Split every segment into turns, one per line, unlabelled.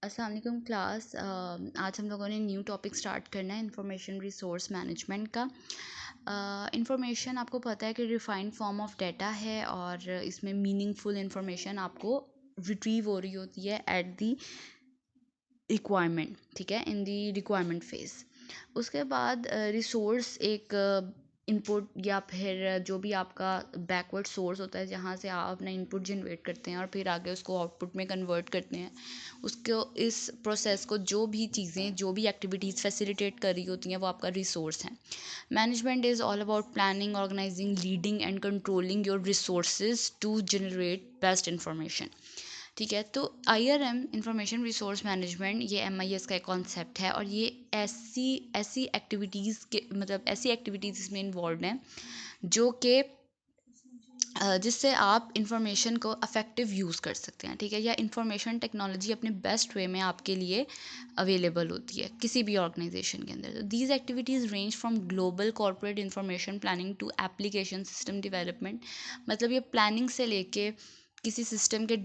अस्सलाम वालेकुम क्लास। आज हम लोगों ने न्यू टॉपिक स्टार्ट करना है इंफॉर्मेशन रिसोर्स मैनेजमेंट का। इंफॉर्मेशन आपको पता है कि रिफाइंड फॉर्म ऑफ डाटा है और इसमें मीनिंगफुल इंफॉर्मेशन आपको रिट्रीव हो रही होती है एट दी रिक्वायरमेंट, ठीक है, इन दी रिक्वायरमेंट फेज। उसके बाद रिसोर्स एक इनपुट या फिर जो भी आपका बैकवर्ड सोर्स होता है जहाँ से आप अपना इनपुट जनरेट करते हैं और फिर आगे उसको आउटपुट में कन्वर्ट करते हैं। उसको इस प्रोसेस को जो भी चीज़ें जो भी एक्टिविटीज़ फैसिलिटेट कर रही होती हैं वो आपका रिसोर्स है। Management is all about planning, organizing, leading and controlling your resources to generate best information, ठीक है। तो IRM इंफॉर्मेशन रिसोर्स मैनेजमेंट ये MIS का एक कॉन्सेप्ट है और ये ऐसी एक्टिविटीज़ के मतलब ऐसी एक्टिविटीज़ इसमें इन्वॉल्व हैं जो कि जिससे आप इंफॉर्मेशन को अफेक्टिव यूज़ कर सकते हैं, ठीक है, या इंफॉर्मेशन टेक्नोलॉजी अपने बेस्ट वे में आपके लिए अवेलेबल होती है किसी भी ऑर्गेनाइजेशन के अंदर। तो these activities range from global corporate information planning to application system development. मतलब ये प्लानिंग से लेके किसी सिस्टम का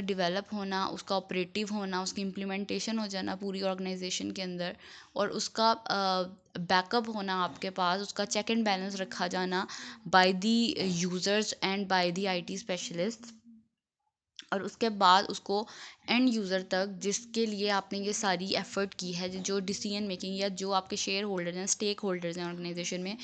डेवलप होना, उसका ऑपरेटिव होना, उसकी इम्प्लीमेंटेशन हो जाना पूरी ऑर्गेनाइजेशन के अंदर, और उसका बैकअप होना आपके पास, उसका चेक एंड बैलेंस रखा जाना by the users and by the IT specialist, और उसके बाद उसको एंड यूज़र तक जिसके लिए आपने ये सारी एफ़र्ट की है, जो डिसीजन मेकिंग या जो आपके शेयर होल्डर हैं, स्टेक होल्डर्स हैं ऑर्गेनाइजेशन में,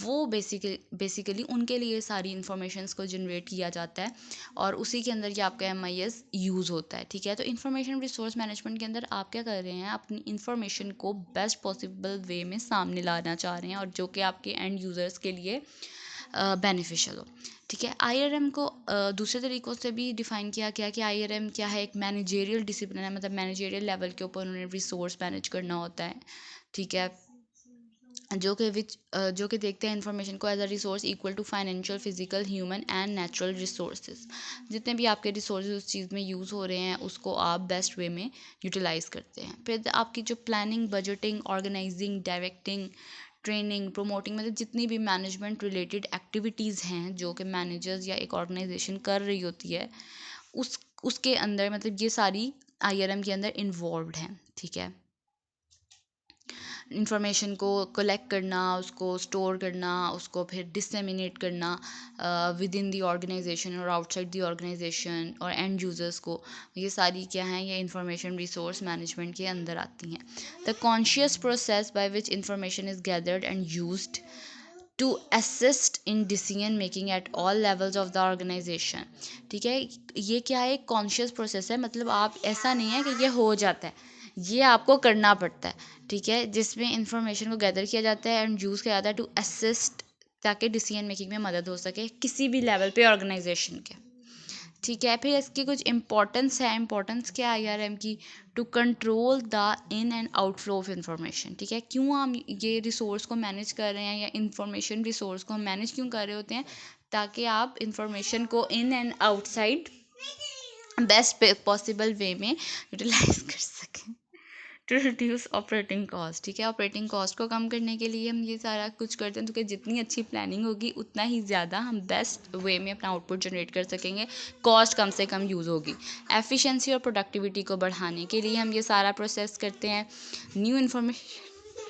वो बेसिकली उनके लिए सारी इन्फॉर्मेशंस को जनरेट किया जाता है और उसी के अंदर ये आपका MIS यूज़ होता है, ठीक है। तो इन्फॉर्मेशन रिसोर्स मैनेजमेंट के अंदर आप क्या कर रहे हैं, अपनी इन्फॉर्मेशन को बेस्ट पॉसिबल वे में सामने लाना चाह रहे हैं और जो कि आपके एंड यूज़र्स के लिए बेनिफिशियल हो, ठीक है। IRM को दूसरे तरीक़ों से भी डिफ़ाइन किया गया कि IRM क्या है, एक मैनेजेरियल डिसिप्लिन है, मतलब मैनेजेरियल लेवल के ऊपर उन्हें रिसोर्स मैनेज करना होता है, ठीक है, जो कि देखते हैं इन्फॉर्मेशन को as a resource equal to financial, physical, human and natural resources. जितने भी आपके रिसोर्स उस चीज़ में यूज़ हो रहे हैं उसको आप बेस्ट वे में यूटिलाइज़ करते हैं। फिर आपकी जो planning, budgeting, organizing, directing, training, promoting, मतलब जितनी भी मैनेजमेंट रिलेटेड एक्टिविटीज़ हैं जो कि मैनेजर्स या एक ऑर्गेनाइजेशन कर रही होती है, उसके अंदर मतलब ये सारी IRM के अंदर इन्वॉल्व्ड हैं, ठीक है। इंफॉर्मेशन को कलेक्ट करना, उसको स्टोर करना, उसको फिर डिसेमिनेट करना विद इन दी ऑर्गेनाइजेशन और आउटसाइड दी ऑर्गेनाइजेशन और एंड यूज़र्स को, ये सारी क्या हैं, ये इंफॉर्मेशन रिसोर्स मैनेजमेंट के अंदर आती हैं। The conscious process by which information is gathered and used to assist in decision making at all levels of the organization, ठीक है। ये क्या है, एक कॉन्शियस प्रोसेस है, मतलब आप ऐसा नहीं है कि ये हो जाता है, ये आपको करना पड़ता है, ठीक है, जिसमें इंफॉर्मेशन को गैदर किया जाता है एंड यूज़ किया जाता है टू असिस्ट, ताकि डिसीजन मेकिंग में मदद हो सके किसी भी लेवल पे ऑर्गेनाइजेशन के, ठीक है। फिर इसकी कुछ इंपॉर्टेंस है, इंपॉर्टेंस क्या है IRM की, to control the in and outflow of information, ठीक है। क्यों हम ये रिसोर्स को मैनेज कर रहे हैं या इंफॉर्मेशन रिसोर्स को हम मैनेज क्यों कर रहे होते हैं, ताकि आप इंफॉर्मेशन को in and outside best possible way में यूटिलाइज कर सकें टू रिड्यूस ऑपरेटिंग कॉस्ट, ठीक है। ऑपरेटिंग कॉस्ट को कम करने के लिए हम ये सारा कुछ करते हैं, तो कि जितनी अच्छी प्लानिंग होगी उतना ही ज़्यादा हम बेस्ट वे में अपना आउटपुट जनरेट कर सकेंगे, कॉस्ट कम से कम यूज़ होगी। एफिशिएंसी और प्रोडक्टिविटी को बढ़ाने के लिए हम ये सारा प्रोसेस करते हैं। New information